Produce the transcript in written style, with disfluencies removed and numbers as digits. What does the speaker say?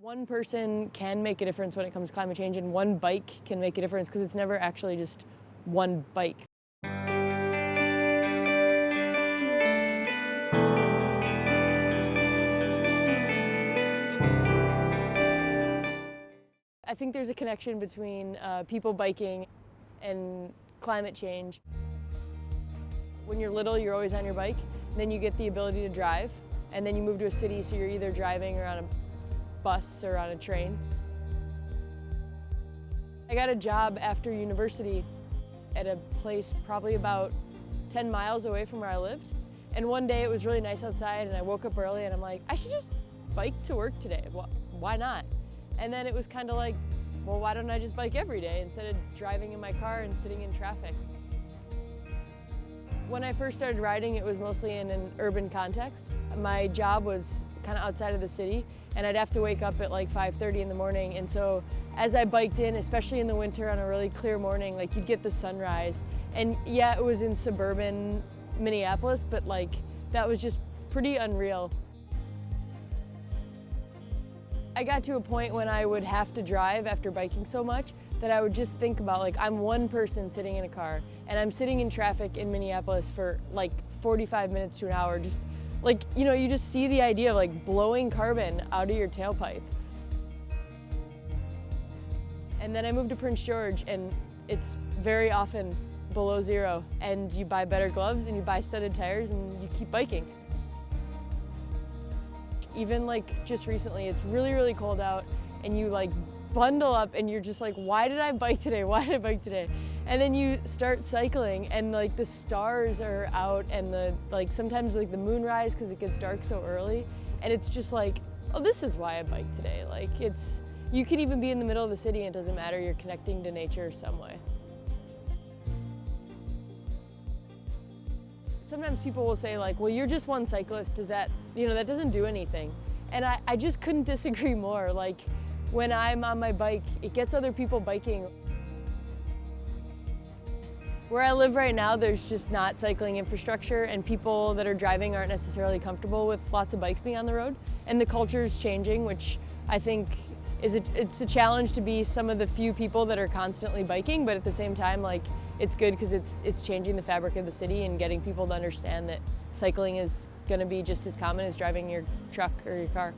One person can make a difference when it comes to climate change, and one bike can make a difference because it's never actually just one bike. I think there's a connection between people biking and climate change. When you're little, you're always on your bike, then you get the ability to drive, and then you move to a city, so you're either driving or on a bus or on a train. I got a job after university at a place probably about 10 miles away from where I lived. And one day it was really nice outside and I woke up early and I'm like, I should just bike to work today. Why not? And then it was kind of like, well, why don't I just bike every day instead of driving in my car and sitting in traffic? When I first started riding, it was mostly in an urban context. My job was kind of outside of the city, and I'd have to wake up at like 5:30 in the morning. And so as I biked in, especially in the winter on a really clear morning, like you'd get the sunrise. And yeah, it was in suburban Minneapolis, but like that was just pretty unreal. I got to a point when I would have to drive after biking so much that I would just think about, like, I'm one person sitting in a car and I'm sitting in traffic in Minneapolis for like 45 minutes to an hour, just like, you know, you just see the idea of like blowing carbon out of your tailpipe. And then I moved to Prince George and it's very often below zero, and you buy better gloves and you buy studded tires and you keep biking. Even like just recently, it's really, really cold out and you like bundle up and you're just like, why did I bike today? Why did I bike today? And then you start cycling and like the stars are out and the like sometimes like the moon rise because it gets dark so early. And it's just like, oh, this is why I bike today. Like you can even be in the middle of the city and it doesn't matter, you're connecting to nature some way. Sometimes people will say like, well, you're just one cyclist, does that, you know, that doesn't do anything. And I just couldn't disagree more. Like when I'm on my bike, it gets other people biking. Where I live right now, there's just not cycling infrastructure and people that are driving aren't necessarily comfortable with lots of bikes being on the road. And the culture is changing, which I think it's a challenge to be some of the few people that are constantly biking, but at the same time, like, it's good because it's changing the fabric of the city and getting people to understand that cycling is going to be just as common as driving your truck or your car.